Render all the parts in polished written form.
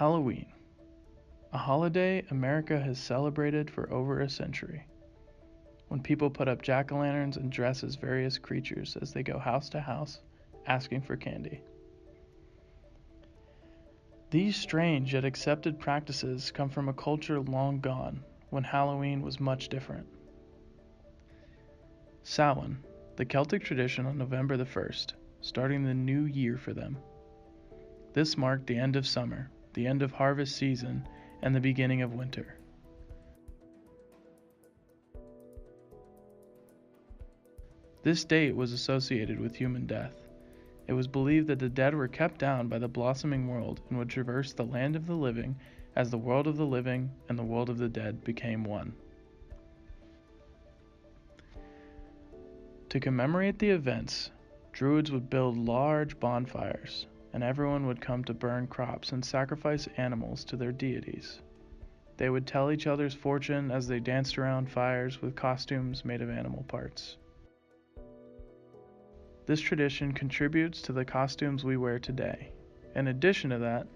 Halloween, a holiday America has celebrated for over a century, when people put up jack-o'-lanterns and dress as various creatures as they go house to house asking for candy. These strange yet accepted practices come from a culture long gone, when Halloween was much different. Samhain, the Celtic tradition on November the 1st, starting the new year for them. This marked the end of summer, the end of harvest season, and the beginning of winter. This date was associated with human death. It was believed that the dead were kept down by the blossoming world and would traverse the land of the living as the world of the living and the world of the dead became one. To commemorate the events, Druids would build large bonfires, and everyone would come to burn crops and sacrifice animals to their deities. They would tell each other's fortune as they danced around fires with costumes made of animal parts. This tradition contributes to the costumes we wear today. In addition to that,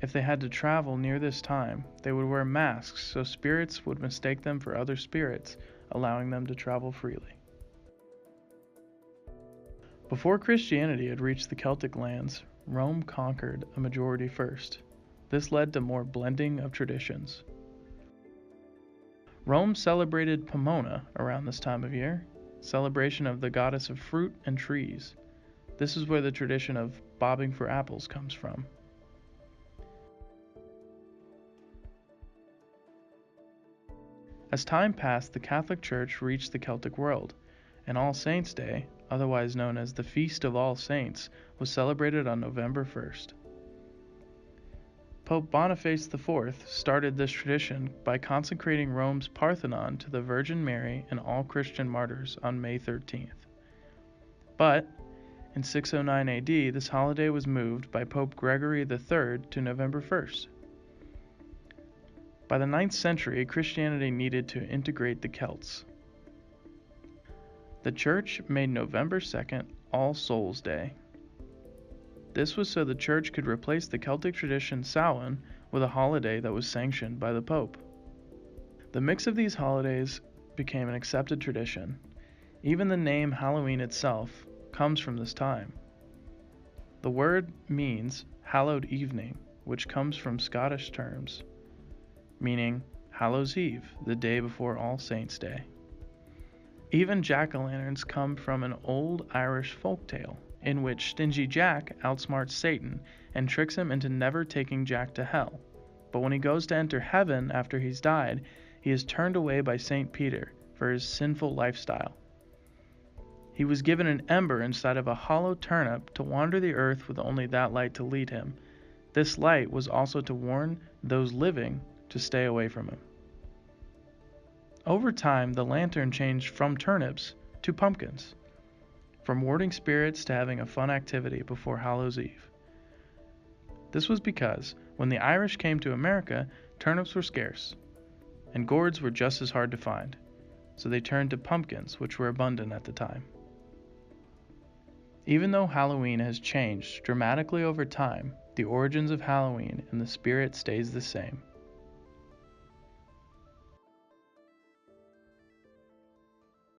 if they had to travel near this time, they would wear masks so spirits would mistake them for other spirits, allowing them to travel freely. Before Christianity had reached the Celtic lands, Rome conquered a majority first. This led to more blending of traditions. Rome celebrated Pomona around this time of year, celebration of the goddess of fruit and trees. This is where the tradition of bobbing for apples comes from. As time passed, the Catholic Church reached the Celtic world, and All Saints' Day, otherwise known as the Feast of All Saints, was celebrated on November 1st. Pope Boniface IV started this tradition by consecrating Rome's Parthenon to the Virgin Mary and all Christian martyrs on May 13th. But, in 609 AD, this holiday was moved by Pope Gregory III to November 1st. By the 9th century, Christianity needed to integrate the Celts. The Church made November 2nd All Souls' Day. This was so the Church could replace the Celtic tradition Samhain with a holiday that was sanctioned by the Pope. The mix of these holidays became an accepted tradition. Even the name Halloween itself comes from this time. The word means hallowed evening, which comes from Scottish terms, meaning Hallows Eve, the day before All Saints' Day. Even jack-o'-lanterns come from an old Irish folktale, in which stingy Jack outsmarts Satan and tricks him into never taking Jack to hell. But when he goes to enter heaven after he's died, he is turned away by St. Peter for his sinful lifestyle. He was given an ember inside of a hollow turnip to wander the earth with only that light to lead him. This light was also to warn those living to stay away from him. Over time, the lantern changed from turnips to pumpkins, from warding spirits to having a fun activity before Hallows Eve. This was because, when the Irish came to America, turnips were scarce, and gourds were just as hard to find, so they turned to pumpkins, which were abundant at the time. Even though Halloween has changed dramatically over time, the origins of Halloween and the spirit stays the same.